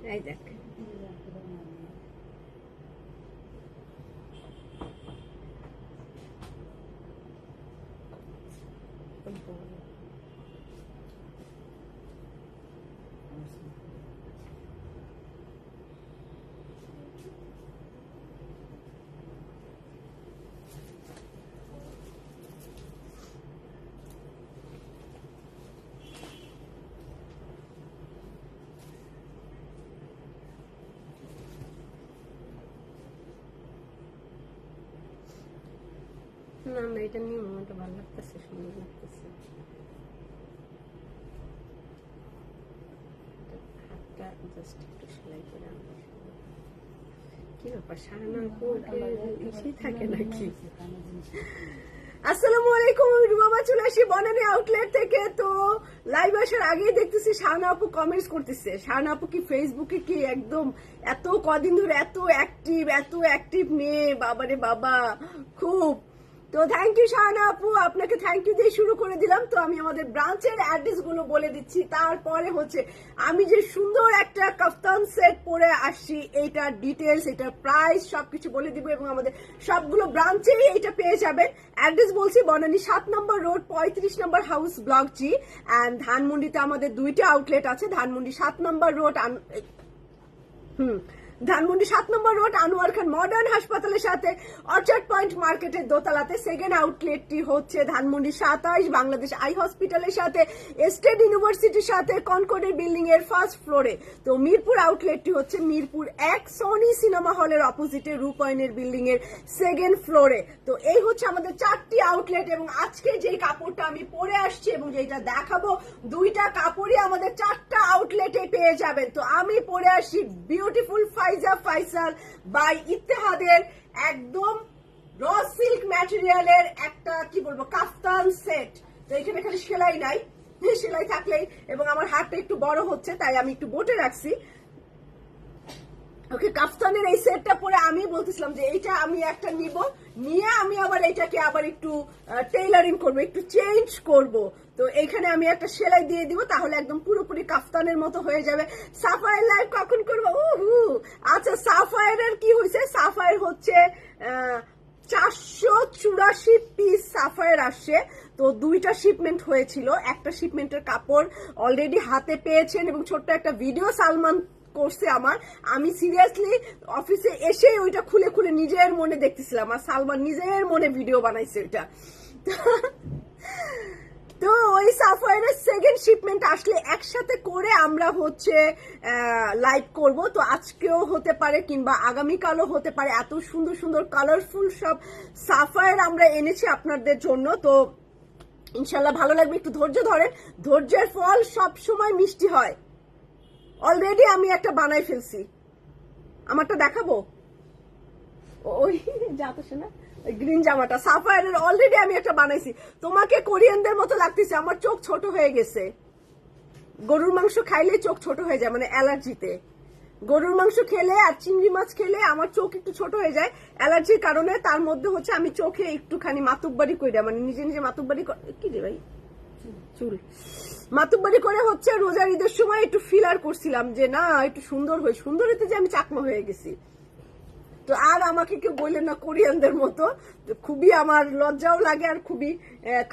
এই দেখ না না, এটা নিয়ে মোমেন্টটা ভালো লাগতেছে, সুন্দর লাগতেছে। হাতটা জাস্ট একটু সেলাই করে আনবো। কি ব্যাপার, শাহানা আপু ইসেই থাকে নাকি? আসসালামু আলাইকুম, আমি রুবাবা চলে আসি বনানী আউটলেট থেকে। তো লাইভ আসার আগেই দেখতেছি শাহানা আপু কমেন্টস করতেছে। শাহানা আপু কি ফেসবুকে কি একদম এত কদিন ধরে এত অ্যাক্টিভ মেয়ে, বাবারে বাবা, খুব। তো থ্যাংক ইউ শাহানা আপু, আপনাকে থ্যাংক ইউ দিয়ে শুরু করে দিলাম। তো আমি আমাদের ব্রাঞ্চের অ্যাড্রেস গুলো বলে দিচ্ছি, তারপরে হচ্ছে আমি যে সুন্দর একটা কাফতান সেট পরে আসছি, এইটার ডিটেলস, এটার প্রাইস সবকিছু বলে দিব, এবং আমাদের সবগুলো ব্রাঞ্চেই এটা পেয়ে যাবেন। অ্যাড্রেস বলছি, বনানী 7 নম্বর রোড 35 নম্বর হাউস, ব্লক জি। অ্যান্ড ধানমন্ডিতে আমাদের 2টা আউটলেট আছে। ধানমন্ডি 7 নম্বর রোড, ধানমন্ডি 7 নম্বর রোড আনোয়ার খান মডার্ন হাসপাতালের সাথে অর্চার্ড পয়েন্ট মার্কেটের দোতলাতে। সেকেন্ড আউটলেটটি হচ্ছে ধানমন্ডি 27 বাংলাদেশ আই হসপিটালের সাথে, স্টেট ইউনিভার্সিটির সাথে, কনকর্ডের বিল্ডিং এর ফার্স্ট ফ্লোরে। তো মিরপুর আউটলেটটি হচ্ছে মিরপুর 1 সনি সিনেমা হলের অপোজিটে রূপায়ণের বিল্ডিং এর সেকেন্ড ফ্লোরে। তো এই হচ্ছে আমাদের 4টি আউটলেট, এবং আজকে যেই কাপড়টা আমি পরে আসছি এবং যেটা দেখাবো, 2টা কাপড়ই আমাদের 4টা আউটলেটে পেয়ে যাবেন। তো আমি পরে আসছি বিউটিফুল ফাইজা ফাইসাল বাই ইত্তেহাদের একদম র সিল্ক ম্যাটেরিয়ালের একটা কি বলবো কাফতান সেট। তো এখানে খালি সেলাই নাই, সেলাই থাকলেই, এবং আমার হাতটা একটু বড় হচ্ছে তাই আমি একটু বোটে রাখছি। ওকে, কাফতানের এই সেটটা পরে আমি বলতেছিলাম যে এইটা আমি একটা নিব, নিয়ে আমি আবার এইটাকে আবার একটু টেইলারিং করব, একটু চেঞ্জ করব। তো এইখানে আমি একটা সেলাই দিয়ে দিব, তাহলে একদম পুরোপুরি কাফতানের মতো হয়ে যাবে। সাফায়ের লাইভ কখন করবো? আচ্ছা, সাফায়ের কি হয়েছে, সাফায়ের হচ্ছে 484 পিস সাফায়ের আসছে। তো 2টা শিপমেন্ট হয়েছিল, একটা শিপমেন্টের কাপড় অলরেডি হাতে পেয়েছেন, এবং ছোট্ট একটা ভিডিও সালমান করছে আমার। আমি সিরিয়াসলি অফিসে এসে ওইটা খুলে খুলে নিজের মনে দেখতেছিলাম, আর সালমান নিজের মনে ভিডিও বানাইছে ওইটা। তো ওই সাফায়ারের সেকেন্ড শিপমেন্ট আসলে একসাথে করে আমরা হচ্ছে লাইভ করব। তো আজকেও হতে পারে কিংবা আগামীকালও হতে পারে। এত সুন্দর সুন্দর কালারফুল সব সাফায়ার আমরা এনেছি আপনাদের জন্য। তো ইনশাল্লাহ ভালো লাগবে, একটু ধৈর্য ধরেন, ধৈর্যের ফল সব সময় মিষ্টি হয়। অলরেডি আমি একটা বানাই ফেলছি, আমারটা দেখাবো। ওই যাচ্ছে না, ওই গ্রিন জামাটা সাফায়ারের অলরেডি আমি একটা বানাইছি। তোমাকে কোরিয়ানদের মতো লাগতেছে, আমার চোখ ছোট হয়ে গেছে। গরুর মাংস খাইলে চোখ ছোট হয়ে যায়, মানে অ্যালার্জিতে। গরুর মাংস খেলে আর চিংড়ি মাছ খেলে আমার চোখ একটু ছোট হয়ে যায় অ্যালার্জির কারণে। তার মধ্যে হচ্ছে আমি চোখে একটুখানি মাতুব্বাড়ি কইরা, মানে নিজে নিজে মাতুব্বাড়ি কি রে ভাই, চুল মাতুব্বাড়ি করে হচ্ছে রোজার ঈদের সময় একটু ফিলার করছিলাম যে না একটু সুন্দর হয়, সুন্দর হতে যে আমি চাকমা হয়ে গেছি। তো আর আমাকে কেউ বললেন না কোরিয়ানদের মতো, খুবই আমার লজ্জাও লাগে আর খুবই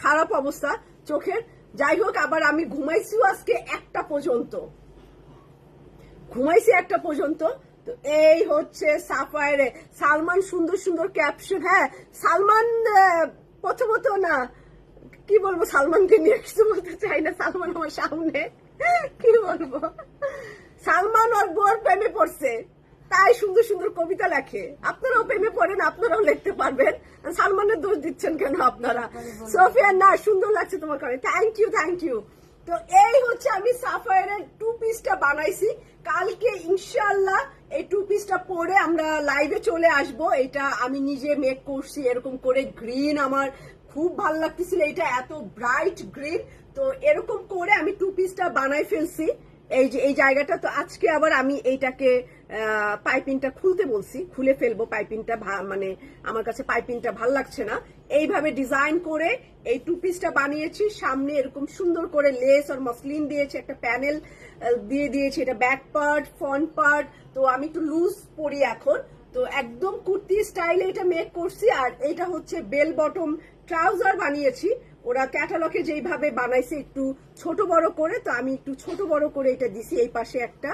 খারাপ অবস্থা চোখের। যাই হোক, আবার আমি ঘুমাইছিও আজকে 1টা পর্যন্ত, ঘুমাইছি 1টা পর্যন্ত। তো এই হচ্ছে সাফায়ারে সালমান সুন্দর সুন্দর ক্যাপশন। হ্যাঁ সালমান, প্রথমত না কি বলবো, সালমানকে নিয়ে কিছু বলতে চাই না, সালমান আমার সামনে, কি বলবো, সালমান ওর বোর প্রেমে পড়ছে তাই সুন্দর সুন্দর কবিতা লেখে। আপনারাও প্রেমে পড়েন, আপনারাও লিখতে পারবেন, সালমানের দোষ দিচ্ছেন কেন আপনারা? সোফিয়া, না সুন্দর লাগছে তোমার করে, থ্যাংক ইউ থ্যাংক ইউ। তো এই হচ্ছে আমি সাফায়ারের 2 পিসটা বানাইছি। কালকে ইনশাআল্লাহ এই 2 পিসটা পরে আমরা লাইভে চলে আসব। এটা আমি নিজে মেক করছি এরকম করে, গ্রিন আমার খুব ভালো লাগতেছিল, এটা এত ব্রাইট গ্রিন। তো এরকম করে আমি 2 পিসটা বানাই ফেলছি এই যে এই জায়গাটা। তো আজকে আবার আমি এইটাকে পাইপিংটা খুলতে বলছি, খুলে ফেলবো পাইপিংটা, মানে আমার কাছে পাইপিংটা ভাল লাগছে না। এইভাবে ডিজাইন করে এই টু পিসটা বানিয়েছি। সামনে এরকম সুন্দর করে লেস আর মসলিন দিয়েছি, একটা প্যানেল দিয়ে দিয়েছি, এটা ব্যাক পার্ট ফ্রন্ট পার্ট। তো আমি একটু লুজ পরি এখন, তো একদম কুর্তি স্টাইলে এটা মেক করছি। আর এটা হচ্ছে বেল বটম ট্রাউজার বানিয়েছি, ওরা ক্যাটালগে যেইভাবে বানাইছে একটু ছোট বড় করে, তো আমি একটু ছোট বড় করে এটা দিছি, এই পাশে একটা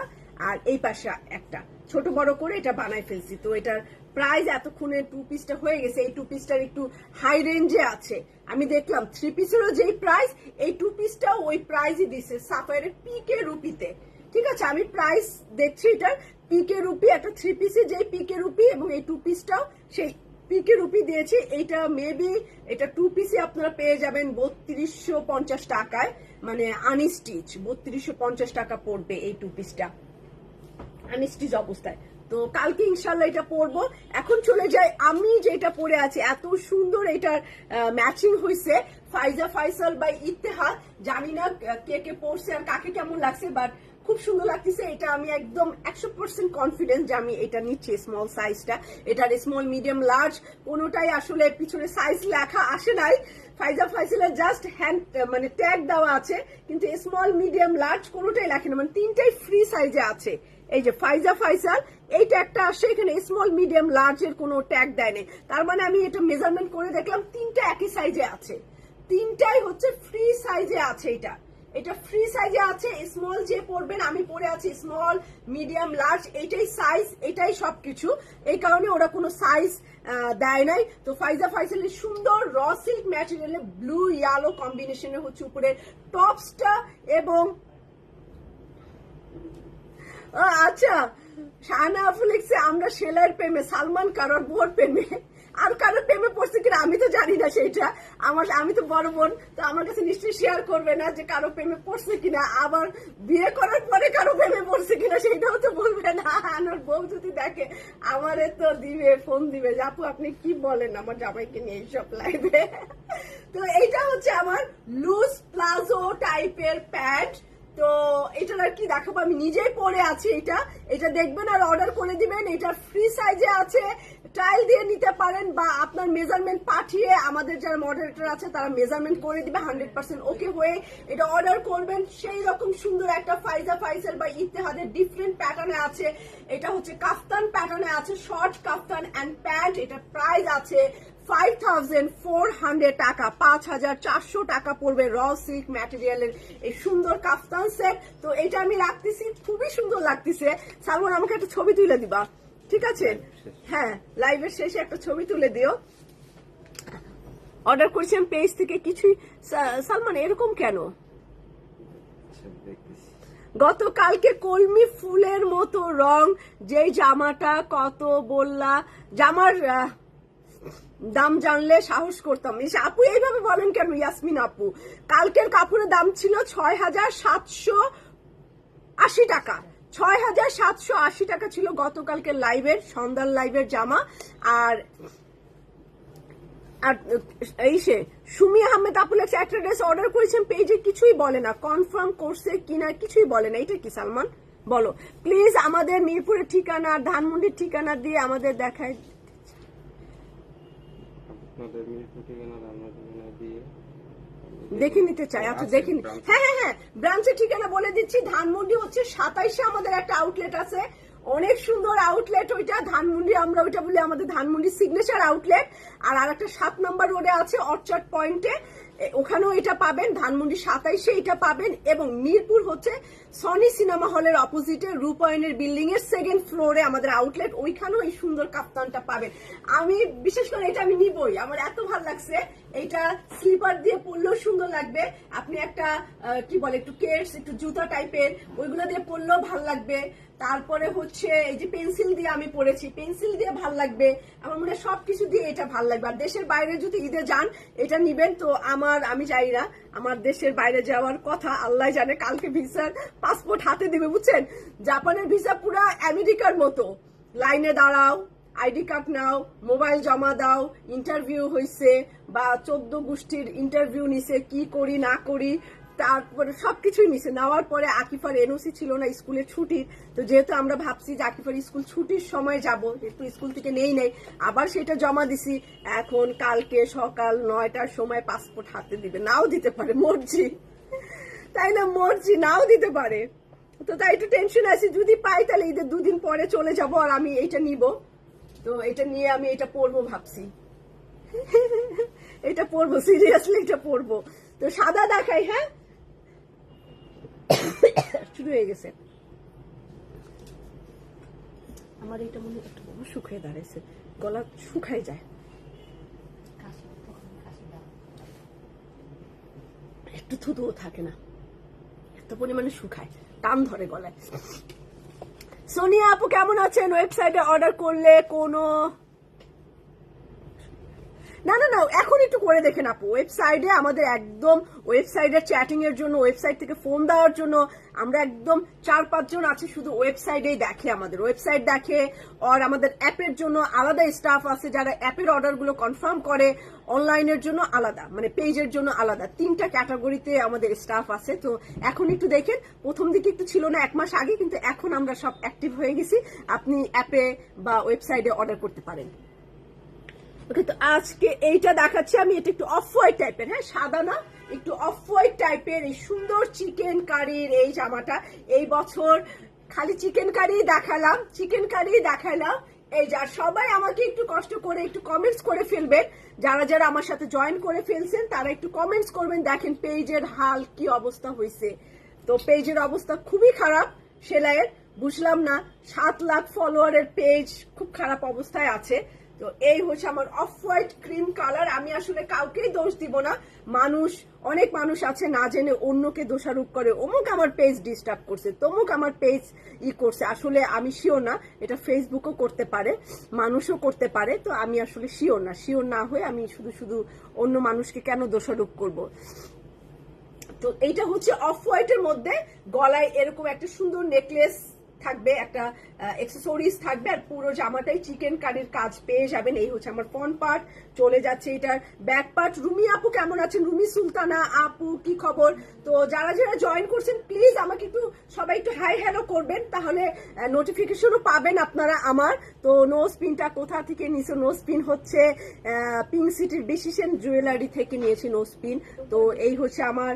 আর এই পাশে একটা ছোট বড় করে এটা বানাই ফেলছি। তো এটার প্রাইস এতক্ষণে টু পিসটা হয়ে গেছে, এই টু পিসটার একটু হাই রেঞ্জে আছে। আমি দেখলাম থ্রি পিসেরও যেই প্রাইস, এই টু পিসটাও ওই প্রাইসই দিছে সাফায়ারের পিকে রুপিতে। ঠিক আছে, আমি প্রাইস দেখছি এটার পিকে রুপি, একটা থ্রি পিসে যেই পিকে রুপি এবং এই টু পিসটাও সেই পিকে রুপি দিয়েছি। এইটা মেবি এটা টু পিসে আপনারা পেয়ে যাবেন 3250 টাকায়, মানে আনস্টিচ 3250 টাকা পড়বে এই টু পিসটা আনস্টিচ অবস্থায়। তো কালকে ইনশাল্লাহ এটা পরবো। এখন চলে যাই আমি যেটা পরে আছি, এত সুন্দর এটার ম্যাচিং হয়েছে ফাইজা ফাইসাল বাই ইত্তেহাদ। জানি না কে কে পরছে আর কাকে কেমন লাগছে, বাট খুব সুন্দর লাগতেছে। এটা আমি একদম 100% কনফিডেন্স যে আমি এটা নিচ্ছি স্মল সাইজটা। এটার স্মল মিডিয়াম লার্জ কোনোটাই আসলে পিছনে সাইজ লেখা আসে নাই, ফাইজা ফাইসালের জাস্ট হ্যান্ড মানে ট্যাগ দেওয়া আছে, কিন্তু স্মল মিডিয়াম লার্জ কোনোটাই লেখে না, মানে তিনটাই ফ্রি সাইজে আছে। এই যে ফাইজা ফাইসাল এই ট্যাগটা আসে, এখানে স্মল মিডিয়াম লার্জ এর কোনো ট্যাগ দেয় নেই। তার মানে আমি এটা মেজারমেন্ট করে দেখলাম তিনটা একই সাইজে আছে, তিনটাই হচ্ছে ফ্রি সাইজে আছে। এটা ফ্রি সাইজে আছে। স্মল যে পরবেন, আমি পরে আছি স্মল মিডিয়াম লার্জ, এইটাই সাইজ, এটাই সবকিছু, এই কারণে ওরা কোনো সাইজ দেয় নাই। তো ফাইজা ফাইসালের সুন্দর র সিল্ক ম্যাটেরিয়ালে ব্লু ইয়েলো কম্বিনেশনের হচ্ছে উপরে টপসটা। এবং আচ্ছা, শাহানা আফু লিখছে আমরা সেলাইয়ের প্রেমে, সালমান কারোর বোর প্রেমে, আর কারোর প্রেমে পড়ছে কিনা আমি তো জানি না সেইটা। আমি তো বড় বোন, তো আমার কাছে নিশ্চয়ই শেয়ার করবে না যে কারো প্রেমে পড়ছে কিনা, আবার বিয়ে করার পরে কারো প্রেমে পড়ছে কিনা সেইটাও তো বলবে না। আমার বউ যদি দেখে আমারে তো দিবে, ফোন দিবে যে আপু আপনি কি বলেন আমার জামাইকে নিয়ে এইসব লাইভে। তো এইটা হচ্ছে আমার লুজ প্লাজো টাইপের প্যান্ট। তো এটার আর কি দেখাবো, আমি নিজেই পরে আছি। এটা দেখবেন আর অর্ডার করে দিবেন। এটা ফ্রি সাইজে আছে, ট্রায়াল দিয়ে নিতে পারেন বা আপনার মেজারমেন্ট পাঠিয়ে আমাদের যারা মডারেটর আছে তারা মেজারমেন্ট করে দিবে 100% ওকে হয়ে এটা অর্ডার করবেন। সেই রকম সুন্দর একটা ফাইজা ফাইসাল বা ইত্তেহাদের ডিফারেন্ট প্যাটার্নে আছে। এটা হচ্ছে কাফতান প্যাটার্নে আছে, শর্ট কাফতান এন্ড প্যান্ট। এটা প্রাইস আছে 5400 টাকা, 5400 টাকা পড়বে র সিল্ক ম্যাটেরিয়ালের এই সুন্দর কাফতান সেট। তো এটা আমি রাখতেছি, খুবই সুন্দর লাগতেছে। সালমান আমাকে একটা ছবি তুলে দিবা, ঠিক আছে? হ্যাঁ, লাইভের শেষে একটা ছবি তুলে দিও। অর্ডার করেছিলাম পেজ থেকে কিছুই। সালমান এরকম কেন? গতকালকে কলমি ফুলের মতো রং, যেই জামাটা কত বললা, জামার দাম জানলে সাহস করতাম। আপু এইভাবে বলেন কেন ইয়াসমিন আপু? কালকের কাপড়ের দাম ছিল 6780 টাকা, 6780 টাকা ছিল গতকালকে লাইভের সন্ধ্যার লাইভের জামা। আর এই সে সুমি আহমেদ আপু লেখছে একটা ড্রেস অর্ডার করেছেন পেজে, কিছুই বলে না, কনফার্ম করছে কিনা কিছুই বলে না। এটা কি সালমান বলো প্লিজ? আমাদের মিরপুরের ঠিকানা আর ধানমন্ডির ঠিকানা দিয়ে আমাদের দেখায়। দেখে নিতে চাই, আচ্ছা দেখে নি। হ্যাঁ, ব্রাঞ্চের ঠিকানা বলে দিচ্ছি। ধানমন্ডি হচ্ছে 27-এ আমাদের একটা আউটলেট আছে, অনেক সুন্দর আউটলেট ওইটা। ধানমন্ডি আমরা ওইটা বলি আমাদের ধানমন্ডি সিগনেচার আউটলেট। আর একটা 7 নম্বর রোডে আছে অর্চার্ড পয়েন্টে, ওখানেও এটা পাবেন। ধানমন্ডি 27-এ এটা পাবেন। এবং মিরপুর হচ্ছে সনি সিনেমা হলের অপোজিটে রূপায়ণের বিল্ডিং এর 2nd ফ্লোরে আমাদের আউটলেট, ওইখানেও এই সুন্দর কাপ্তানটা পাবেন। আমি বিশেষ করে এটা আমি নিবই, আমার এত ভালো লাগছে। এটা স্লিপার দিয়ে পরলেও সুন্দর লাগবে, আপনি একটা কি বলে একটু কেটস একটু জুতা টাইপের ওইগুলো দিয়ে পরলেও ভালো লাগবে। তারপরে হচ্ছে এই যে পেন্সিল দিয়ে আমি পরেছি, পেন্সিল দিয়ে ভাল লাগবে। আমার মনে হয় সবকিছু দিয়ে এটা ভাল লাগবে। আর দেশের বাইরে যদি ঈদে যান এটা নিবেন। তো আমি চাই না আমার দেশের বাইরে যাওয়ার কথা, আল্লাহ জানে। কালকে ভিসার পাসপোর্ট হাতে দিবে, বুঝছেন? জাপানের ভিসা পুরো আমেরিকার মতো, লাইনে দাঁড়াও, আইডি কার্ড নাও, মোবাইল জমা দাও, ইন্টারভিউ হয়েছে বা 14 গোষ্ঠীর ইন্টারভিউ নিছে, কি করি না করি তারপরে সবকিছুই নিছে। নেওয়ার পরে আকিফার এনওসি ছিল না, স্কুলের ছুটি, তো যেহেতু আমরা ভাবছি যে আকিফার স্কুল ছুটির সময় যাব, একটু স্কুল থেকে নেই আবার সেটা জমা দিছি। এখন কালকে সকাল 9টার সময় পাসপোর্ট হাতে দিবে, নাও দিতে পারে, মর্জি, তাই না, মর্জি, নাও দিতে পারে। তো তাই একটু টেনশন আছে, যদি পাই তাহলে ঈদের 2 দিন পরে চলে যাব, আর আমি এটা নিব। তো এটা নিয়ে আমি এটা পরবো ভাবছি, এটা পরবো, সিরিয়াসলি এটা পরবো। তো সাদা দেখাই, হ্যাঁ শুরু হয়ে গেছে আমার, এটা মনে একটু শুকিয়ে দাঁড়াইছে, গলা শুকাই যায়, একটু থুতুও থাকে না, এত পরিমাণে শুকায়, টান ধরে গলায়। সোনিয়া আপু কেমন আছেন? ওয়েবসাইটে অর্ডার করলে কোনো না না না, এখন একটু করে দেখেন আপু, ওয়েবসাইটে আমাদের একদম, ওয়েবসাইটের চ্যাটিং এর জন্য, ওয়েবসাইট থেকে ফোন দেওয়ার জন্য আমরা একদম 4-5 জন আছি শুধু ওয়েবসাইটেই দেখে, আমাদের ওয়েবসাইট দেখে। আর আমাদের অ্যাপের জন্য আলাদা স্টাফ আছে যারা অ্যাপের অর্ডারগুলো কনফার্ম করে, অনলাইনের জন্য আলাদা, মানে পেজের জন্য আলাদা, 3টা ক্যাটাগরিতে আমাদের স্টাফ আছে। তো এখন একটু দেখেন, প্রথম দিকে একটু ছিল না 1 মাস আগে, কিন্তু এখন আমরা সব অ্যাক্টিভ হয়ে গেছি, আপনি অ্যাপে বা ওয়েবসাইটে অর্ডার করতে পারেন। ওকে, তো আজকে এইটা দেখাচ্ছি আমি, এটা একটু অফ হোয়াইট টাইপের, হ্যাঁ সাদা না, একটু অফ হোয়াইট টাইপের, এই সুন্দর চিকেন কারির এই জামাটা। এই বছর খালি চিকেন কারি দেখালাম, চিকেন কারি দেখালাম। এই যা সবাই আমাকে একটু কষ্ট করে একটু কমেন্টস করে ফেলবেন, যারা যারা আমার সাথে জয়েন করে ফেলছেন তারা একটু কমেন্টস করবেন। দেখেন পেজের হাল কি অবস্থা হয়েছে, তো পেজের অবস্থা খুবই খারাপ সেলাইয়ের, বুঝলাম না, 7 লাখ ফলোয়ারের পেজ খুব খারাপ অবস্থায় আছে। তো এই হচ্ছে আমার অফ হোয়াইট ক্রিম কালার। আমি আসলে কাউকেই দোষ দিব না, অনেক মানুষ আছে না জেনে অন্যকে দোষারোপ করে, অমুক আমার পেজ ডিস্টার্ব করছে, তমুক আমার পেজ করছে। আসলে আমি শিওর না, এটা ফেসবুকও করতে পারে, মানুষও করতে পারে। তো আমি আসলে শিওর না হয়ে আমি শুধু অন্য মানুষকে কেন দোষারোপ করব। তো এইটা হচ্ছে অফ হোয়াইটের মধ্যে, গলায় এরকম একটা সুন্দর নেকলেস থাকবে, একটা অ্যাকসেসরিজ থাকবে, আর পুরো জামাটাই চিকেন কারির কাজ পেয়ে যাবেন। এই হচ্ছে আমার ফ্রন্ট পার্ট, চলে যাচ্ছে এটার ব্যাক পার্ট। রুমি আপু কেমন আছেন? রুমি সুলতানা আপু কি খবর? তো যারা যারা জয়েন করছেন প্লিজ আমাকে একটু সবাই একটু হাই হ্যালো করবেন, তাহলে নোটিফিকেশনও পাবেন আপনারা আমার। তো নোজ পিনটা কোথা থেকে নিয়েছে? নোজ পিন হচ্ছে পিঙ্ক সিটির বিশিসেন জুয়েলারি থেকে নিয়েছি নোজ পিন। তো এই হচ্ছে আমার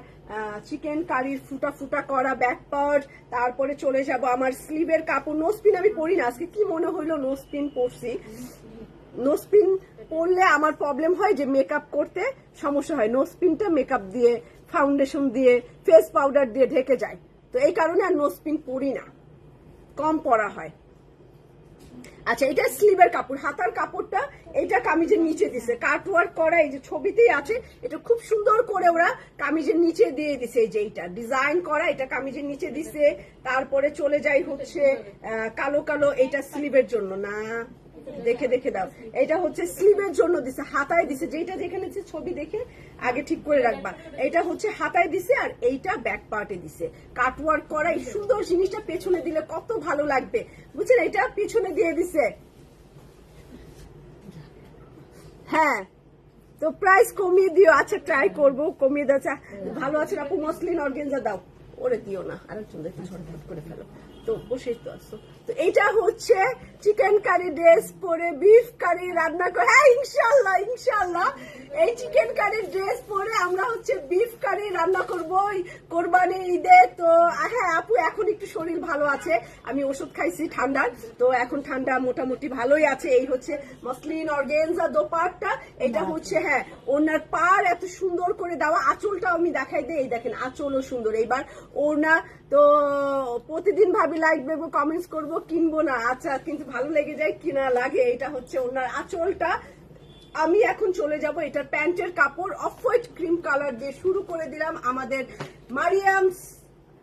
চিকেন কারির ফুটা ফুটা করা ব্যাক পার্ট। তারপরে চলে যাব আমার স্লিভের কাপড়। নোজপিন আমি পরি না, আজকে কি মনে হইলো নোজপিন পরছি। নোজপিন পরলে আমার প্রবলেম হয় যে মেকআপ করতে সমস্যা হয়, নোজপিনটা মেকআপ দিয়ে, ফাউন্ডেশন দিয়ে, ফেস পাউডার দিয়ে ঢেকে যায়, তো এই কারণে আর নোজপিন পরি না, কম পরা হয়। আচ্ছা, এটা স্লিভের কাপড়, হাতার কাপড়টা এটা কামিজের নিচে দিছে, কাটওয়ার্ক করা, এই যে ছবিতেই আছে, এটা খুব সুন্দর করে ওরা কামিজের নিচে দিয়ে দিছে, এই যে এইটা ডিজাইন করা, এটা কামিজের নিচে দিছে। তারপরে চলে যাই হচ্ছে কালো কালো, এটা স্লিভের জন্য না, দেখে দাও, এটা হচ্ছে স্লিভের জন্য দিছে, হাতায় দিছে, যেটা যেখানে ছবি দেখে আগে ঠিক করে রাখবা, এটা হচ্ছে হাতায় দিছে, আর এইটা ব্যাক পার্টে দিছে, কাটওয়ার্ক করা। এই সুন্দর জিনিসটা পেছনে দিলে কত ভালো লাগবে, বুঝছেন, এটা পেছনে দিয়ে দিছে। হ্যাঁ, তো প্রাইস কমিয়ে দিও। আচ্ছা, ট্রাই করবো, কমিয়ে দাও। ভালো আছেন আপু? মসলিন অর্গেনজা দাও, ওরে দিও না, আরেকজন দেখে ঝটফট করে ফেলো, তো বসেই তো আসো। তো এইটা হচ্ছে চিকেন কারি ড্রেস পরে বিফ কারি রান্না করে, হ্যাঁ ইনশাল্লাহ এই চিকেন কারি ড্রেস পরে আমরা হচ্ছে বিফ কারি রান্না করবো কোরবানি ঈদে। তো হ্যাঁ আপু, এখন একটু শরীর ভালো আছে, আমি ওষুধ খাইছি ঠান্ডার, তো এখন ঠান্ডা মোটামুটি ভালোই আছে। এই হচ্ছে মসলিন অর্গেনজা দোপাট্টা, এটা হচ্ছে হ্যাঁ ওনার পার এত সুন্দর করে দেওয়া, আঁচলটাও আমি দেখাই দিই, এই দেখেন আঁচলও সুন্দর। এইবার ওনা তো প্রতিদিন ভাবি লাইক দেবো, কমেন্টস করবো, কিনবো না, আচ্ছা কিন্তু ভালো লেগে যায় কিনা লাগে। এটা হচ্ছে ওনার আঁচলটা। আমি এখন চলে যাব, এটার প্যান্টের কাপড় অফ হোয়াইট ক্রিম কালার দিয়ে শুরু করে দিলাম আমাদের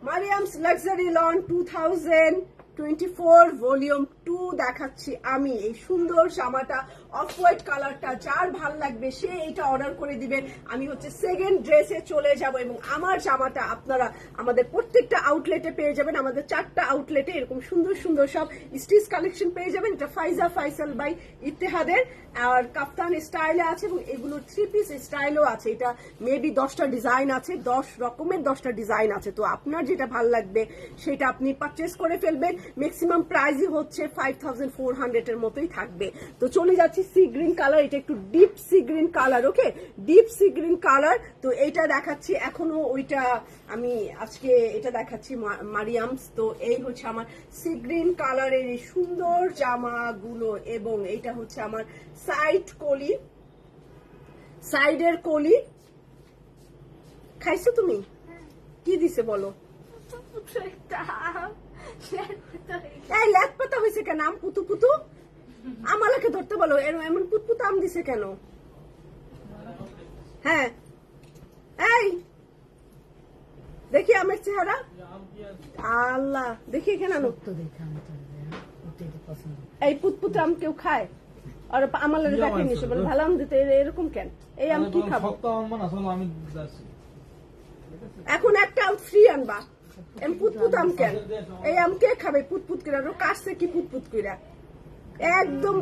মারিয়ামস লাক্সারি লন 2024 ভলিউম 2 দেখাচ্ছি আমি এই সুন্দর জামাটা অফ হোয়াইট কালারটা, যার ভাল লাগবে সে এটা অর্ডার করে দিবেন। আমি হচ্ছে সেকেন্ড ড্রেসে চলে যাব এবং আমার জামাটা আপনারা আমাদের প্রত্যেকটা আউটলেটে পেয়ে যাবেন। আমাদের 4টা আউটলেটে এরকম সুন্দর সুন্দর সব স্টিচ কালেকশন পেয়ে যাবেন। এটা ফাইজা ফাইসাল বাই ইত্তেহাদের, আর কাফতান স্টাইলে আছে এবং এগুলোর 3 পিস স্টাইলও আছে। এটা মেবি 10টা ডিজাইন আছে, 10 রকমের 10টা ডিজাইন আছে। তো আপনার যেটা ভাল লাগবে সেটা আপনি পারচেস করে ফেলবেন। ম্যাক্সিমাম প্রাইসই হচ্ছে 5400 এর মতোই থাকবে। তো চলে যাচ্ছি সি গ্রিন কালার, এটা একটু ডিপ সি গ্রিন কালার, ওকে ডিপ সি গ্রিন কালার। তো এইটা দেখাচ্ছি, এখনো ওইটা আমি আজকে এটা দেখাচ্ছি মারিয়ামস। তো এই হচ্ছে আমার সি গ্রিন কালারের এই সুন্দর জামাগুলো এবং এইটা হচ্ছে আমার সাইড কলি, সাইডের কলি। খাইছো তুমি? কি দিছে বলো? এই ল্যাদ পাতা হয়েছে কেন? আম পুতু পুতু আমাকে ধরতে বলো, এমন পুতপুত আম দিছে কেন? হ্যাঁ এই দেখি আমের চেহারা, আল্লাহ দেখি এখানে আনো। এই পুতপুত আম কেউ খায়? আর আমার দেখে নিছে বলে ভালো আম দিতে, এরকম কেন? এই আম কি খাবো? এখন একটা আম ফ্রি আনবা, পুতপুত আম কেন? এই আম কে খাবে পুতপুত করে? কাটছে কি পুতপুত করে একদম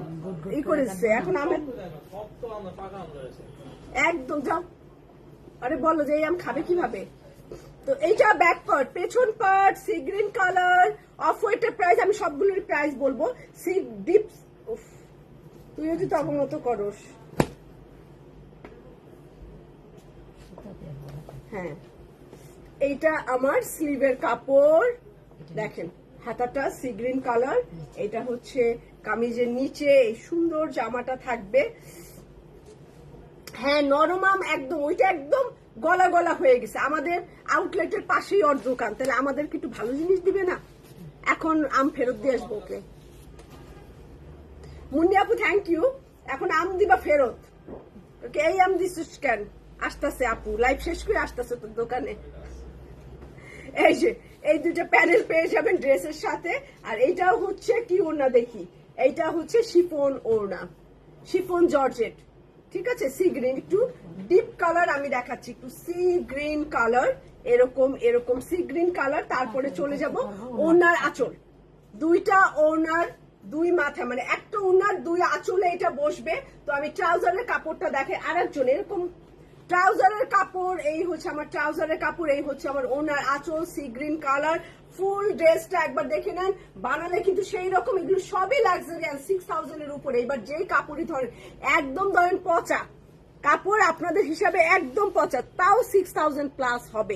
ই করেছে। এখন আমের একদম যাও, আরে বলো যে এই আম খাবে কিভাবে? তো এইটা ব্যাক পার্ট, পেছন part sea green colour, of হোয়াইটের প্রাইস আমি সবগুলোর প্রাইস বলবো। সি ডিপ, তুই যদি তখন মতো করস। হ্যাঁ এইটা আমার স্লিভের কাপড়, দেখেন হাতাটা সি গ্রিন কালার। এটা হচ্ছে কামিজের নিচে এই সুন্দর জামাটা থাকবে। হ্যাঁ নরম আম একদম, ওইটা একদম গলা গলা হয়ে গেছে। আমাদের আউটলেটের পাশেই ওর দোকান, তাহলে আমাদেরকে একটু ভালো জিনিস দিবে না? এখন আম ফেরত দিয়ে আসবো ওকে। মুন্নি আপু থ্যাংক ইউ। এখন আম দিবা ফেরত, ওকে। এই আম দিছিস কেন? আসতেছে আপু, লাইভ শেষ করে আসতেছে তোর দোকানে। এই যে এই দুটো প্যানেল পেয়ে যাবেন ড্রেসের সাথে। আর এইটাও হচ্ছে কি ওড়না দেখি, এইটা হচ্ছে শিফন ওড়না, শিফন জর্জেট, ঠিক আছে। সি গ্রিন একটু ডিপ কালার আমি দেখাচ্ছি, একটু সি গ্রিন কালার, এরকম এরকম সি গ্রিন কালার। তারপরে চলে যাব ওড়নার আঁচল, দুইটা ওড়নার দুই মাথা, মানে একটা ওড়নার দুই আঁচলে এটা বসবে। তো আমি ট্রাউজারের কাপড়টা দেখে আর একজন এরকম ট্রাউজারের কাপড়, এই হচ্ছে আমার ট্রাউজারের কাপড়, এই হচ্ছে আমার ওনার আঁচল সি গ্রিন কালার। ফুল ড্রেসটা একবার দেখে নেন, বানালে কিন্তু সেই রকম, এগুলো সবই লাক্সারিয়ান 6000 এর উপরে। এবার যেই কাপড়ই ধরেন একদম ধরেন পচা কাপড়, আপনাদের হিসাবে একদম পচা, তাও 6000 প্লাস হবে।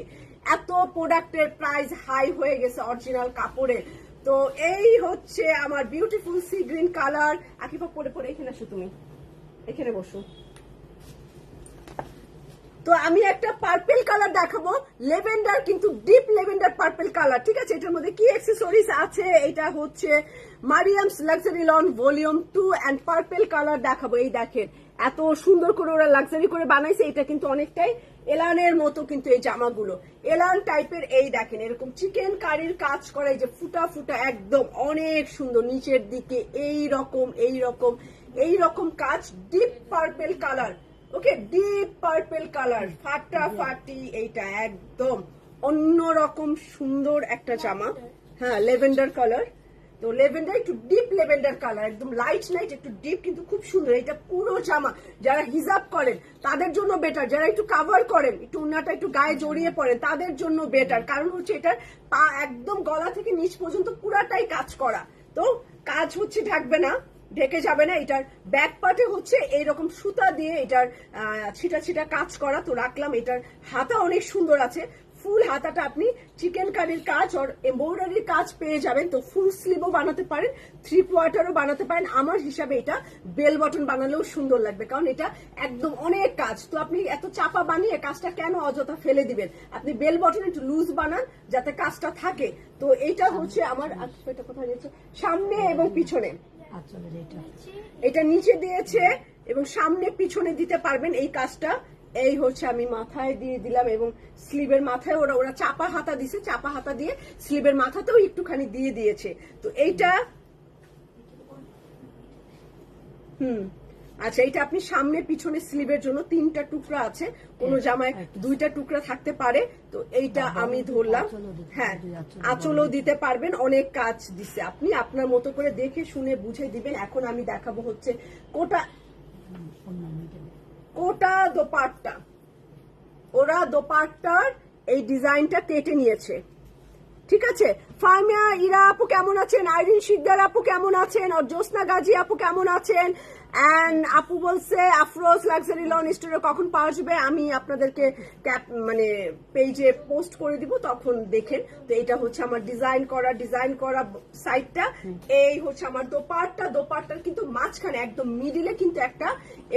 এত প্রোডাক্টের প্রাইস হাই হয়ে গেছে অরিজিনাল কাপড়ের। তো এই হচ্ছে আমার beautiful sea green colour. Akifa পরে পরে এখানে আসো, তুমি এখানে বসো। তো আমি একটা পার্পল কালার দেখাবো, লেভেন্ডার, কিন্তু ডিপ লেভেন্ডার পার্পল কালার, ঠিক আছে। এটার মধ্যে কি অ্যাকসেসরিজ আছে? এটা হচ্ছে Mariyam's luxury lawn volume 2 and purple colour দেখাবো। এই দেখেন এত সুন্দর করে ওরা লাক্সারি করে বানাইছে। এটা কিন্তু অনেকটাই এলানের মতো, কিন্তু এই জামাগুলো এলান টাইপের। এই দেখেন এরকম চিকেন কারির কাজ করা, এই যে ফুটা ফুটা একদম অনেক সুন্দর নিচের দিকে এই রকম এই রকম এই রকম কাজ, ডিপ পার্পল কালার, ওকে ডিপ পার্পল কালার, ফাটাফাটি। এইটা একদম অন্যরকম সুন্দর একটা জামা। হ্যাঁ লেভেন্ডার কালার, তো লেভেন্ডার একটু ডিপ লেভেন্ডার কালার, একদম লাইট নাইট একটু ডিপ, কিন্তু খুব সুন্দর। এটা পুরো জামা যারা হিজাব করেন তাদের জন্য বেটার, যারা একটু কাভার করেন, একটু উন্নাটা একটু গায়ে জড়িয়ে পড়েন তাদের জন্য বেটার। কারণ হচ্ছে এটার পা একদম গলা থেকে নিচ পর্যন্ত পুরাটাই কাজ করা, তো কাজ হচ্ছে ঢাকবে না, ঢেকে যাবে না। এটার ব্যাক পার্টে হচ্ছে এইরকম সুতা দিয়ে এটার ছিটা ছিটা কাজ করা, তো রাখলাম। এটার হাতা অনেক সুন্দর আছে, ফুল হাতাটা আপনি চিকেন কারির কাজ আর এমব্রয়ডারির কাজ পেয়ে যাবেন। তো ফুল স্লিভও বানাতে পারেন, 3/4ও বানাতে পারেন। আমার হিসাবে এটা বেল বটন বানালেও সুন্দর লাগবে, কারণ এটা একদম অনেক কাজ। তো আপনি এত চাপা বানিয়ে কাজটা কেন অযথা ফেলে দিবেন? আপনি বেল বটন একটু লুজ বানান যাতে কাজটা থাকে। তো এইটা হচ্ছে আমার, এটা কোথায় যাচ্ছে, সামনে এবং পিছনে। এটা নিচে দিয়েছে এবং সামনে পিছনে দিতে পারবেন এই কাজটা। এই হচ্ছে আমি মাথায় দিয়ে দিলাম এবং স্লিভের মাথায় ওরা চাপা হাতা দিছে, চাপা হাতা দিয়ে স্লিভের মাথাতেও একটুখানি দিয়ে দিয়েছে। তো এইটা আচ্ছা, এটা আপনি সামনে পিছনে স্লিভের জন্য 3টা টুকরা আছে, কোন জামায় 2টা টুকরা থাকতে পারে, তো এইটা আমি ধরলাম। হ্যাঁ, আঁচলও দিতে পারবেন, অনেক কাজ দিছে, আপনি আপনার মতো করে দেখে শুনে বুঝে দিবেন। এখন আমি দেখাবো হচ্ছে কোটা দোপাট্টা। ওরা দোপাট্টার এই ডিজাইনটা কেটে নিয়েছে, ঠিক আছে। ফার্মিয়া ইরা আপু কেমন আছেন, আইরিন শিকদার আপু কেমন আছেন, আর জ্যোৎস্না গাজী আপু কেমন আছেন। এন্ড আপু বলছে আফরোজ লাক্সারি লন স্টোরে কখন পাওয়া যাবে, আমি আপনাদেরকে মানে পেজে পোস্ট করে দিব, তখন দেখেন। তো এটা হচ্ছে আমার ডিজাইন করা সাইডটা, এই হচ্ছে আমার দোপাট্টার কিন্তু মাঝখানে একদম মিডিলে কিন্তু একটা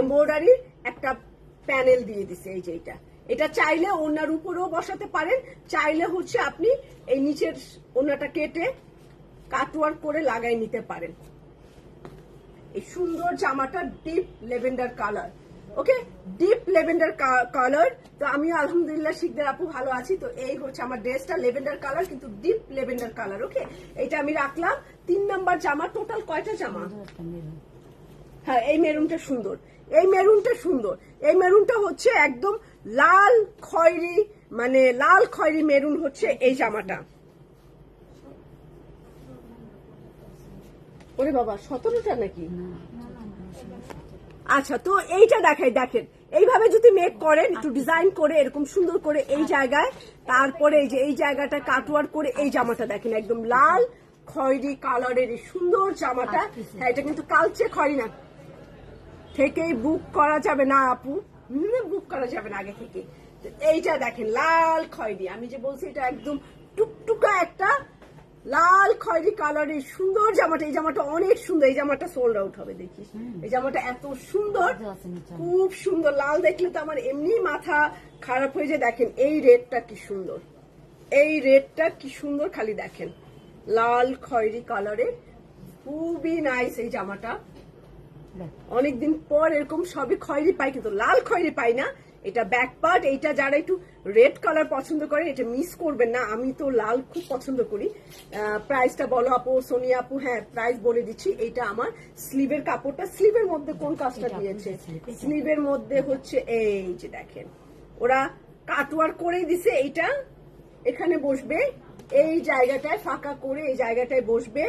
এমব্রয়ডারির একটা প্যানেল দিয়ে দিছে, এই যে এটা চাইলে ওনার উপরেও বসাতে পারেন, চাইলে হচ্ছে আপনি এই নিচের ওনাটা কেটে কাটওয়ার্ক করে লাগাই নিতে পারেন। এই সুন্দর জামাটা ডিপ লেভেন্ডার কালার, ওকে, ডিপ লেভেন্ডার কালার। তো আমি আলহামদুলিল্লাহ শিকদার আপু ভালো আছি। তো এই হচ্ছে আমার ড্রেসটা, লেভেন্ডার কালার কিন্তু ডিপ লেভেন্ডার কালার, ওকে। এটা আমি রাখলাম 3 নাম্বার জামা। টোটাল কয়টা জামা? হ্যাঁ, এই মেরুনটা সুন্দর, এই মেরুনটা হচ্ছে একদম লাল খয়েরি, মানে লাল খয়েরি মেরুন হচ্ছে এই জামাটা। ওরে বাবা, 17টা নাকি? আচ্ছা, তো এইটা দেখেন, এইভাবে যদি মেক করেন, একটু ডিজাইন করে এরকম সুন্দর করে এই জায়গায়, তারপরে এই যে এই জায়গাটা কাটওয়ার্ক করে এই জামাটা দেখেন, একদম লাল খয়েরি কালারের এই সুন্দর জামাটা। হ্যাঁ, এটা কিন্তু কালচে খয়েরি না, থেকেই বুক করা যাবে না আপু, বুক করা যাবে না আগে থেকে। এইটা দেখেন লাল খয়েরি, আমি যে বলছি এটা একদম টুকটুকা একটা লাল খয়েরি কালারের সুন্দর জামাটা। এই জামাটা অনেক সুন্দর, এই জামাটা সোল্ড আউট হবে দেখিস। এই জামাটা এত সুন্দর, খুব সুন্দর। লাল দেখলে তো আমার এমনি মাথা খারাপ হয়ে যায়। দেখেন এই রেডটা কি সুন্দর, খালি দেখেন লাল খয়েরি কালারের, খুবই নাইস এই জামাটা। অনেকদিন পর এরকম সবই খয়েরি পাই, কিন্তু লাল খয়েরি পাই না। এটা ব্যাক পার্ট, এইটা যারা একটু রেড কালার পছন্দ করে এটা মিস করবেন না, আমি তো লাল খুব পছন্দ করি। প্রাইসটা বলো আপু, সোনিয়া আপু? হ্যাঁ, প্রাইস বলে দিচ্ছি। এইটা আমার স্লিভের কাপড়টা, স্লিভের মধ্যে কোন কাজটা দিয়েছে, স্লিভের মধ্যে হচ্ছে এই যে দেখেন ওরা কাটওয়ার্ক করে দিছে, এইটা এখানে বসবে, এই জায়গাটায় ফাঁকা করে এই জায়গাটায় বসবে,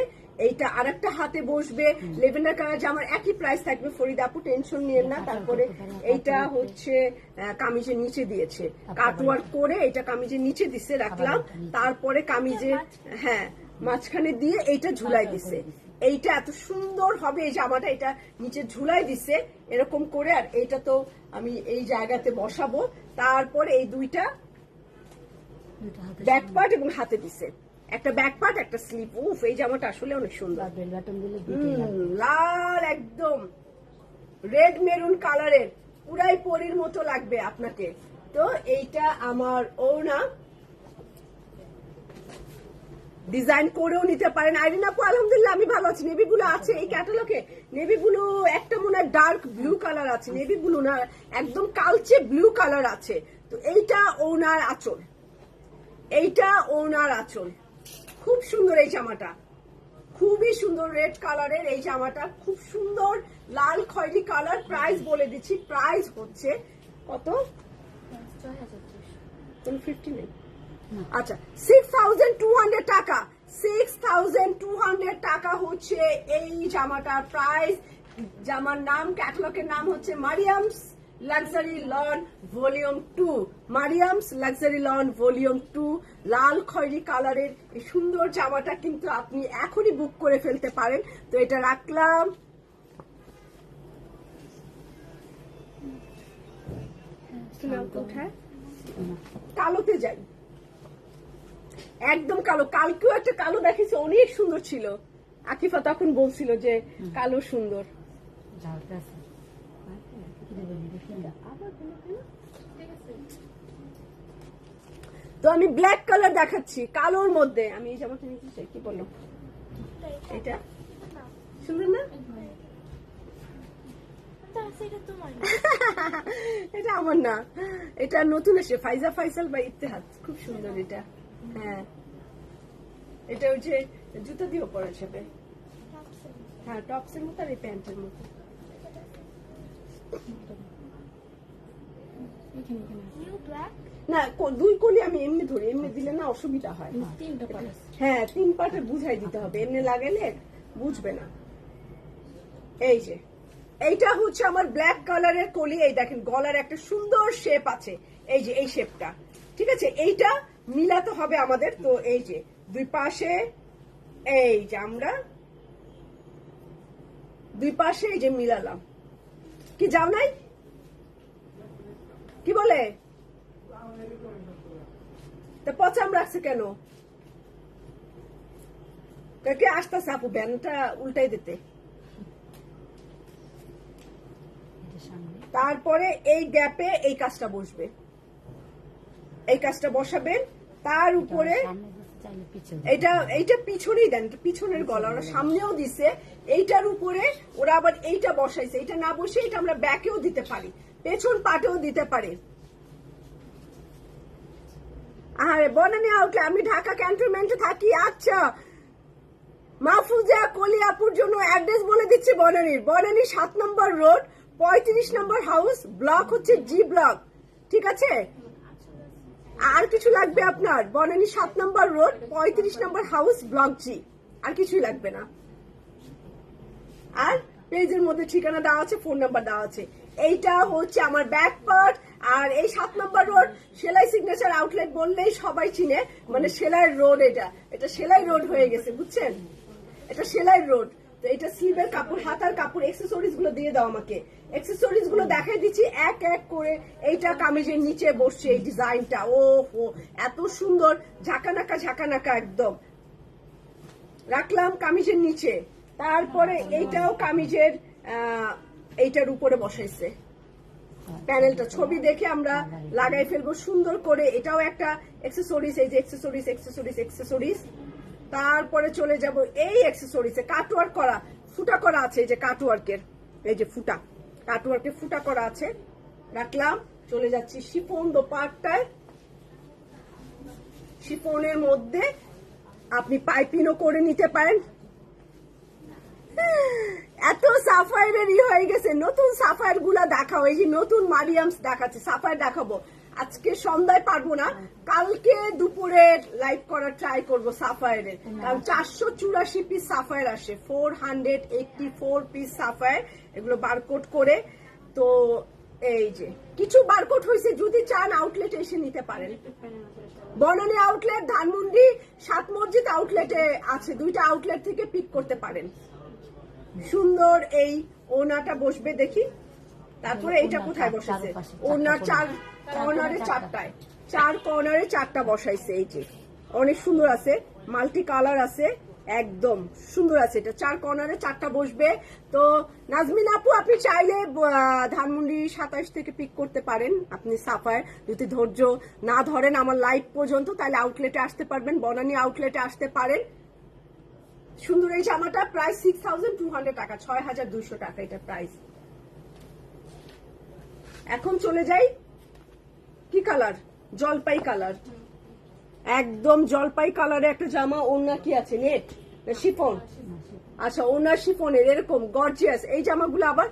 এইটা আরেকটা হাতে বসবে। লেভেন্ডার কালার জামার একই প্রাইস থাকবে, ফরিদা আপু টেনশন নিয়েন না। তারপরে এইটা হচ্ছে কামিজের নিচে দিয়েছে, কাটওয়ার্ক করে এটা কামিজের নিচে দিছে রাখলাম, তারপরে কামিজে হ্যাঁ মাঝখানে দিয়ে এইটা ঝুলাই দিছে। এইটা এত সুন্দর হবে এই জামাটা, এটা নিচে ঝুলাই দিছে এরকম করে। আর এইটা তো আমি এই জায়গাতে বসাবো, তারপরে এই দুইটা ব্যাক পার্ট এবং হাতে দিছে, একটা ব্যাক পার্ট একটা স্লিপ। উফ, এই জামাটা আসলে অনেক সুন্দর, লাল একদম রেড মেরুন কালারের, পুরাই পরীর মতো লাগবে আপনাকে। তো এইটা আমার ওড়না, ডিজাইন করেও নিতে পারেন। আইরিন আপু আলহামদুলিল্লাহ আমি ভালো আছি। নেভি ব্লু আছে এই ক্যাটালগে, নেভি ব্লু একটা মনে হয় ডার্ক ব্লু কালার আছে, নেভি ব্লু না একদম কালচে ব্লু কালার আছে। তো এইটা ওড়নার আঁচল, এইটা ওড়নার আঁচল, খুব সুন্দর এই জামাটা, খুবই সুন্দর রেড কালারের এই জামাটা, খুব সুন্দর লাল খয়েরি কালার। প্রাইস বলে দিচ্ছি, প্রাইস হচ্ছে কত, 50 নেই, আচ্ছা 6200 টাকা, 6200 টাকা হচ্ছে এই জামাটার প্রাইস। জামার নাম, ক্যাটালগের নাম হচ্ছে Mariyam's luxury lawn volume 2, Mariam's luxury lawn volume 2। লাল খয়েরি কালারের এই সুন্দর জামাটা কিন্তু আপনি এখনই বুক করে ফেলতে পারেন। তো এটা রাখলাম, কালোতে যাই, একদম কালো। কালকেও একটা কালো দেখেছি, অনেক সুন্দর ছিল, আকিফা তখন বলছিল যে কালো সুন্দর। তো আমি ব্ল্যাক কালার দেখাচ্ছি কালোর মধ্যে। আমি এই জামাটা নিতে চাই, কি বলো? এটা সুন্দর না? এটা আমার না, এটা নতুন এসে ফাইজা ফাইসাল বা ইত্তেহাদ, খুব সুন্দর এটা। হ্যাঁ, এটা ওই যে জুতো দিয়েও পরা যাবে। হ্যাঁ, টপসের মতো আর এই প্যান্টের মতো। না দুই কলি আমি এমনি ধরি, এমনি দিলে না অসুবিধা হয়। হ্যাঁ 3 পার্টে বুঝাই দিতে হবে, এমনি লাগালে বুঝবে না। এই যে এইটা হচ্ছে আমার ব্ল্যাক কালারের কলি। এই দেখেন গলার একটা সুন্দর শেপ আছে, এই যে এই শেপটা, ঠিক আছে। এইটা মিলাতে হবে আমাদের। তো এই যে দুই পাশে এই যে আমরা দুই পাশে এই যে মিলালাম। কি যাও নাই, কি বলে তা পচাম রাখছে কেন? কে আসতেছে আপু, ব্যানটা উল্টাই দিতে। তারপরে এই গ্যাপে এই কাজটা বসবে, এই কাজটা বসাবেন। তার উপরে এইটা পিছনেই দেন, পিছনের গলা ওরা সামনেও দিছে, এইটার উপরে ওরা আবার এইটা বসাইছে। এটা না বসে এটা আমরা ব্যাকেও দিতে পারি, পেছন পাটেও দিতে পারি। আরে বনানী আউটলে, আমি ঢাকা ক্যান্টনমেন্টে থাকি। আচ্ছা মাহফুজা কলিয়াপুর জন্য অ্যাড্রেস বলে দিচ্ছি। বনানী 7 নম্বর রোড, 35 নম্বর হাউস, ব্লক হচ্ছে জি ব্লক, ঠিক আছে। আর কিছু লাগবে আপনার? বনানী 7 নম্বর রোড, 35 নম্বর হাউস, ব্লক জি, আর কিছুই লাগবে না। আর পেজের মধ্যে ঠিকানা দেওয়া আছে, ফোন নাম্বার দেওয়া আছে। এইটা হচ্ছে আমার ব্যাক পার্ট। আর এই 7 নম্বর রোড সেলাই সিগনেচার আউটলেট বললেই সবাই চিনে, মানে সেলাই রোড। এটা সেলাই রোড হয়ে গেছে, বুঝছেন, এটা সেলাই রোড। তো এটা স্লিভের কাপড়, হাতার কাপড়, অ্যাকসেসরিজ গুলো দিয়ে দাও আমাকে। অ্যাকসেসরিজ গুলো দেখাই দিচ্ছি এক এক করে। এইটা কামিজের নিচে বসছে এই ডিজাইনটা, ও হো এত সুন্দর, ঝাঁকানাকা একদম রাখলাম কামিজের নিচে। তারপরে এইটাও কামিজের এইটার উপরে বসাইছে প্যানেলটা। ছবি দেখে আমরা লাগাই ফেলবো সুন্দর করে। এটাও একটা অ্যাকসেসরিজ, এই যে অ্যাকসেসরিজ। তারপরে চলে যাব এই অ্যাকসেসরিজে কাটওয়ার্ক করা, ফুটা করা আছে, এই যে কাটওয়ার্কের, এই যে কাটওয়ার্কে ফুটা করা আছে, রাখলাম। চলে যাচ্ছি শিফন দোপাট্টায়। শিফনের মধ্যে আপনি পাইপিংও করে নিতে পারেন। এত সাফায়ারের হয়ে গেছে, নতুন সাফায়ার গুলা দেখাও। এই যে নতুন মারিয়ামস দেখাচ্ছে, সাফায়ার দেখাবো আজকে সন্ধ্যায়, পারবো না, কালকে দুপুরে লাইভ করার ট্রাই করবো সাফায়ারের। কারণ 484 পিস সাফায়ার আসে, 484 পিস সাফায়ার, এগুলো বারকোড করে। তো এই যে কিছু বারকোড হয়েছে, যদি চান আউটলেটে এসে নিতে পারেন। বনানী আউটলেট, ধানমন্ডি 7 মসজিদ আউটলেটে আছে, 2টা আউটলেট থেকে পিক করতে পারেন। সুন্দর এই ওনাটা বসবে দেখি। তারপরে এইটা কোথায় বসেছে? ওনার 4 কর্নারে 4টা বসাইছে। এই যে অনেক সুন্দর আছে, মাল্টি কালার আছে, একদম সুন্দর আছে। এটা 4 কর্নারে 4টা বসবে। তো নাজমিন আপু, আপনি চাইলে ধানমন্ডি 27 থেকে পিক করতে পারেন। আপনি সাফায়ার যদি ধৈর্য না ধরেন আমার লাইভ পর্যন্ত, তাহলে আউটলেটে আসতে পারবেন, বনানী আউটলেটে আসতে পারেন। সুন্দর এই জামাটা প্রাইস 6200 টাকা, 6200 টাকা এটা প্রাইস। এখন চলে যাই কি কালার, জলপাই কালার, একদম জলপাই কালারে একটা জামা। ওড়না কি আছে, নেট না শিফন? আচ্ছা ওড়না শিফনের, এরকম গর্জিয়াস। এই জামাগুলো আবার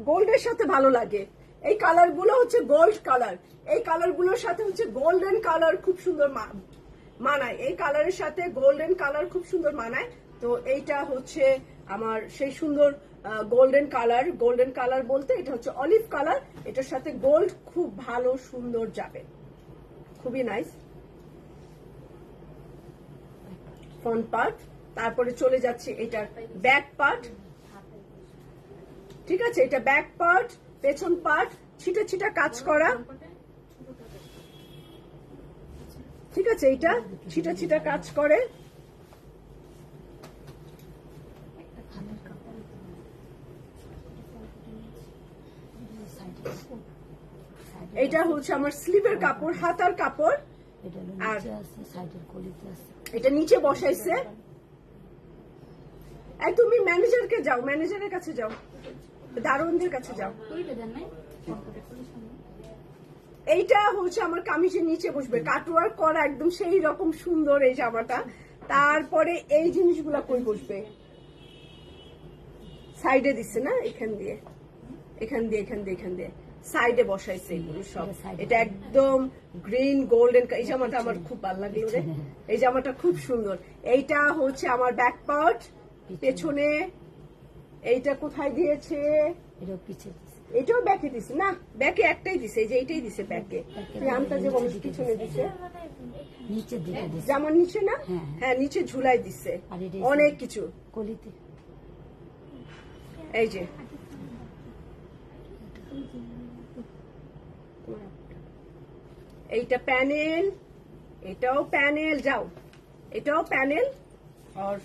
গোল্ডের সাথে ভালো লাগে। এই কালার গুলো হচ্ছে গোল্ড কালার, এই কালার গুলোর সাথে হচ্ছে গোল্ডেন কালার খুব সুন্দর মানায়। এই কালারের সাথে গোল্ডেন কালার খুব সুন্দর মানায়। তো এইটা হচ্ছে আমার সেই সুন্দর গোল্ডেন কালার বলতে এটা হচ্ছে অলিভ কালার, এটার সাথে গোল্ড খুব ভালো সুন্দর যাবে, খুবই নাইস ফ্রন্ট পার্ট। তারপরে চলে যাচ্ছে এটার ব্যাক পার্ট, ঠিক আছে। এটা ব্যাক পার্ট, পেছন পার্ট ছিটা কাজ করা, ঠিক আছে। এটা ছিটা কাজ করে। এটা হচ্ছে আমার স্লিভের কাপড়, হাতার কাপড়, আর এটা নিচে বসাইছে। এই তুমি ম্যানেজারকে যাও, ম্যানেজারের কাছে যাও, দারোয়ানদের কাছে যাও। এইটা হচ্ছে আমার কামিজের নিচে বসবে, কাটওয়ার্ক করা একদম সেই রকম সুন্দর এই জামাটা। তারপরে এই জিনিসগুলা কই বসবে? সাইডে দিচ্ছে না, এখান দিয়ে এখান দিয়ে সাইডে বসাইছে এগুলো সব। এটা একদম গ্রিন গোল্ডেন, এই জামাটা আমার খুব ভালো লাগলো রে, এই জামাটা খুব সুন্দর। এইটা হচ্ছে আমার ব্যাক পার্ট, পেছনে। এইটা কোথায় দিয়েছে? এটাও ব্যাকে দিছে না, ব্যাকে একটাই দিছে, এই যে এইটাই দিছে ব্যাকে। আমটা যে বলিস পিছনে দিছে, জামার নিচে না? হ্যাঁ নিচে ঝুলাই দিছে অনেক কিছু। এই যে এইটা প্যানেল, এটাও প্যানেল, যাও এটাও প্যানেল। আর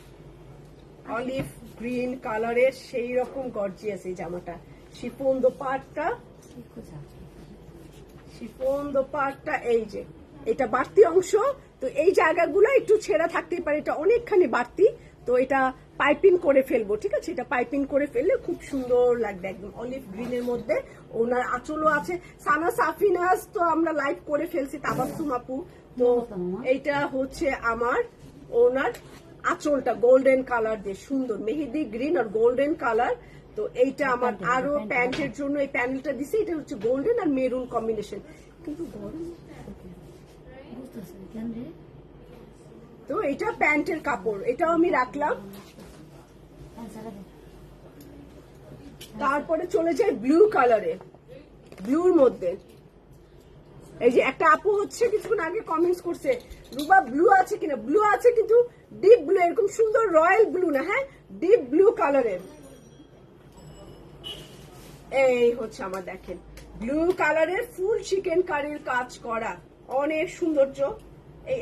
অলিভ গ্রিন কালারের সেই রকম গর্জিয়াস এই জামাটা। শিফন দোপাট্টা, এই যে এটা বাড়তি অংশ, তো এই জায়গাগুলো একটু ছেঁড়া থাকতেই পারে, এটা অনেকখানি বাড়তি, তো এটা পাইপিং করে ফেলবো, ঠিক আছে? এটা পাইপিং করে ফেললে খুব সুন্দর লাগবে, একদম অলিভ গ্রিনের মধ্যে। ওনার আঁচলও আছে। সানা সাফিনাস তো আমরা লাইভ করে ফেলছি, তাবাসসুম আপু। তো এইটা হচ্ছে আমার ওনার আঁচলটা গোল্ডেন কালার দিয়ে সুন্দর, মেহেদি গ্রিন আর গোল্ডেন কালার। তো এইটা আমার আরো প্যান্টের জন্য এই প্যানেলটা দিছে, এটা হচ্ছে গোল্ডেন আর মেরুন কম্বিনেশন, কিন্তু গরম। তো এটা প্যান্টের কাপড়, এটাও আমি রাখলাম। তারপরে চলে যায় ব্লু কালারে, ব্লুর মধ্যে এই যে একটা আপু হচ্ছে কিছুক্ষণ আগে কমেন্টস করছে, রুবা ব্লু আছে কিনা? ব্লু আছে, কিন্তু ডিপ ব্লু, এরকম সুন্দর রয়্যাল ব্লু না, হ্যাঁ ডিপ ব্লু কালারের। এই হচ্ছে আমার, দেখেন ব্লু কালারের ফুল চিকেন কারির কাজ করা, অনেক সৌন্দর্য।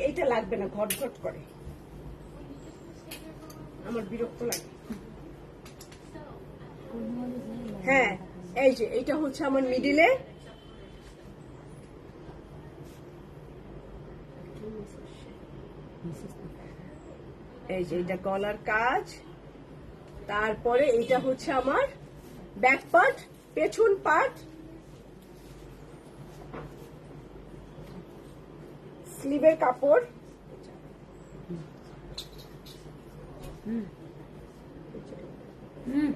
এইটা লাগবে না, ঘট ঘট করে, আমার বিরক্ত লাগে। হ্যাঁ এই যে এইটা হচ্ছে আমার মিডিলে, এই যে এটা গলার কাজ। তারপরে এইটা হচ্ছে আমার ব্যাক পার্ট, পেছন পার্ট, স্লিভের কাপড়।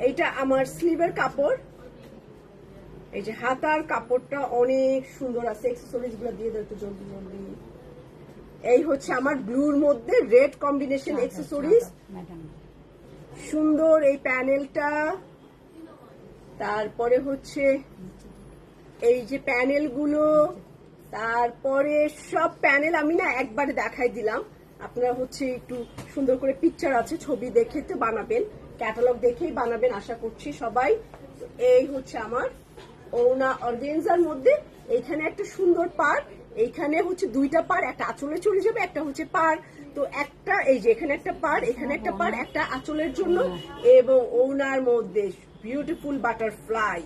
এইটা আমার স্লিভের কাপড়। এই যে হাতার কাপড়টা অনেক সুন্দর আছে, অ্যাকসেসরিজ গুলো দিয়ে দাও একটু জলদি জলদি। এই হচ্ছে আমার ব্লুর মধ্যে রেড কম্বিনেশন অ্যাকসেসরিজ, সুন্দর এই প্যানেলটা। তারপরে হচ্ছে এই যে প্যানেল গুলো, তারপরে সব প্যানেল আমি না একবারে দেখাই দিলাম, আপনারা হচ্ছে একটু সুন্দর করে পিকচার আছে, ছবি দেখে তো বানাবেন, ক্যাটালগ দেখেই বানাবেন আশা করছি সবাই। এই হচ্ছে আমার ওনা অর্গেনজার মধ্যে, এইখানে একটা সুন্দর পার, এইখানে হচ্ছে দুইটা পার, একটা আঁচলে চলে যাবে, একটা হচ্ছে পার। তো একটা এই যে এখানে একটা পার, এখানে একটা পার, একটা আঁচলের জন্য, এবং ওনার মধ্যে বিউটিফুল বাটারফ্লাই,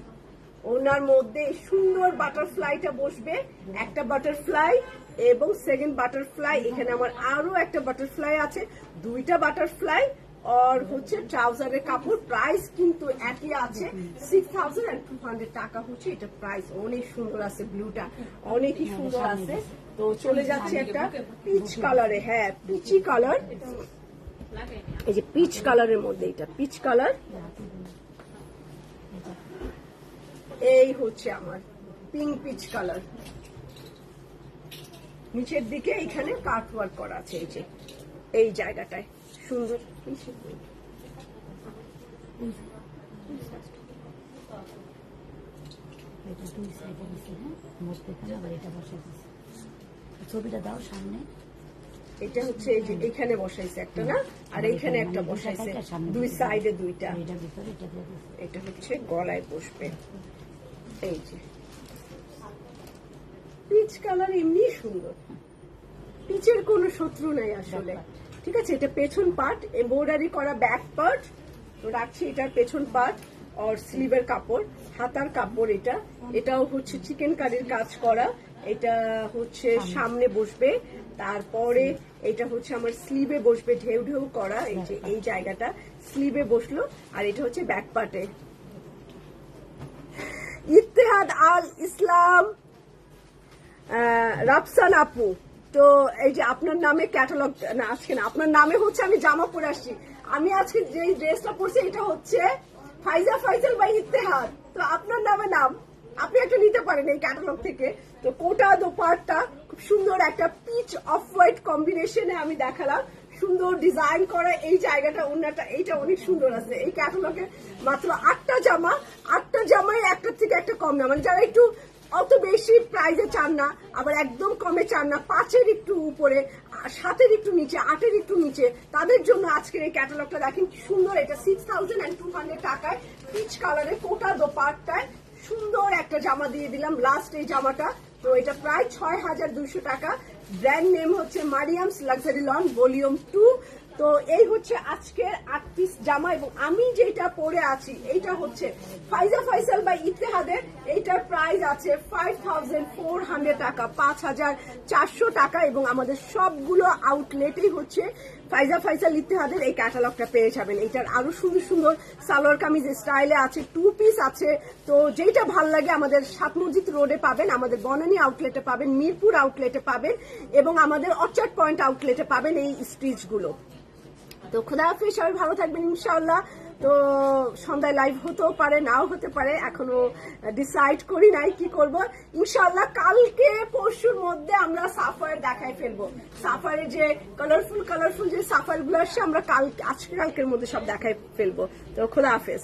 ওনার মধ্যে সুন্দর বাটারফ্লাইটা বসবে, একটা বাটারফ্লাই এবং সেকেন্ড বাটারফ্লাই, এখানে আমার আরো একটা বাটারফ্লাই আছে, দুইটা বাটারফ্লাই। আর হচ্ছে ট্রাউজারের কাপড়, প্রাইস কিন্তু একই আছে, 6200 টাকা হচ্ছে এটা প্রাইস। অনেক সুন্দর আছে, ব্লুটা অনেকই সুন্দর আছে। তো চলে যাচ্ছে একটা পিচ কালারে, হ্যাঁ পিচি কালার, এই যে পিচ কালারের মধ্যে, এটা পিচ কালার। এই হচ্ছে আমার পিঙ্ক পিচ কালার, নিচের দিকে এখানে কাট ওয়ার্ক করা আছে, এই যে এই জায়গাটায় সুন্দর। ছবিটা দাও সামনে, এটা হচ্ছে এই যে এখানে বসাইছে একটা না, আর এইখানে একটা বসাইছে, দুই সাইডে দুইটা। এটা হচ্ছে গলায় বসবে, এই যে পিচ কালার এমনি সুন্দর, পিচের কোনো শত্রু নাই আসলে, ঠিক আছে? এটা পেছন পার্ট, এমব্রয়ডারি করা ব্যাক পার্ট, তো রাখছি এটার পেছন পার্ট। আর স্লিভের কাপড়, হাতার কাপড়, এটাও হচ্ছে চিকেন কারির কাজ করা, এটা হচ্ছে সামনে বসবে। তারপরে এটা হচ্ছে আমার স্লিভে বসবে, ঢেউ ঢেউ করা, এই যে এই জায়গাটা স্লিভে বসলো। আর এটা হচ্ছে ব্যাক পার্টে। ইত্তেহাদ আল ইসলাম রাফসান আপু, তো এই যে আপনার নামে ক্যাটালগ না, আজকে না, আপনার নামে হচ্ছে আমি জামা পরে আসছি। আমি আজকে যে ড্রেসটা পরছি এটা হচ্ছে ফাইজা ফাইসাল বাই ইত্তেহাদ। তো আপনার নামে নাম, আপনি একটা নিতে পারেন এই ক্যাটালগ থেকে। তো কোটা দোপাট্টা খুব সুন্দর একটা পিচ অফ হোয়াইট কম্বিনেশনে আমি দেখালাম, সুন্দর ডিজাইন করা এই জায়গাটা, অন্যটা এইটা অনেক সুন্দর আছে। এই ক্যাটালগে মাত্র 8টা জামা, 8টা জামাই একটার থেকে একটা কম না, মানে যারা একটু অত বেশি প্রাইজে চান না, আবার একদম কমে চান না, 5-এর একটু উপরে, 7-এর একটু নিচে, 8-এর একটু নিচে, তাদের জন্য আজকের এই ক্যাটালগটা দেখেন কি সুন্দর। এটা 6200 টাকায় পিচ কালারের কোটা দোপাট্টায় সুন্দর একটা জামা দিয়ে দিলাম, লাস্ট এই জামাটা। তো এটা প্রায় 6200 টাকা। ব্র্যান্ড নেম হচ্ছে মারিয়ামস লাক্সারি লন ভলিউম 2। তো এই হচ্ছে আজকের 8 পিস জামা, এবং আমি যেটা পরে আছি এইটা হচ্ছে ফাইজা ফাইসাল বাই ইত্তেহাদের। এইটার প্রাইস আছে 5400 টাকা, 5400 টাকা। এবং আমাদের সবগুলো আউটলেটেই হচ্ছে ফাইজা ফাইসাল ইত্তেহাদের এই ক্যাটালগটা পেয়ে যাবেন। এটার আরো সুন্দর সুন্দর সালোয়ার কামিজ স্টাইলে আছে, 2 পিস আছে। তো যেটা ভাল লাগে আমাদের 7 মসজিদ রোডে পাবেন, আমাদের বনানী আউটলেটে পাবেন, মিরপুর আউটলেটে পাবেন, এবং আমাদের অর্চার্ড পয়েন্ট আউটলেটে পাবেন এই স্টিচগুলো। তো খোদা হাফেজ, সবাই ভালো থাকবেন ইনশাআল্লাহ। তো সন্ধ্যায় লাইভ হতেও পারে, নাও হতে পারে, এখনো ডিসাইড করি নাই কি করব। ইনশাআল্লাহ কালকে পরশুর মধ্যে আমরা সাফার দেখাই ফেলবো। সাফারের যে কালারফুল যে সাফার গুলো আসছে আমরা কালকের মধ্যে সব দেখাই ফেলবো। তো খোদা হাফেজ।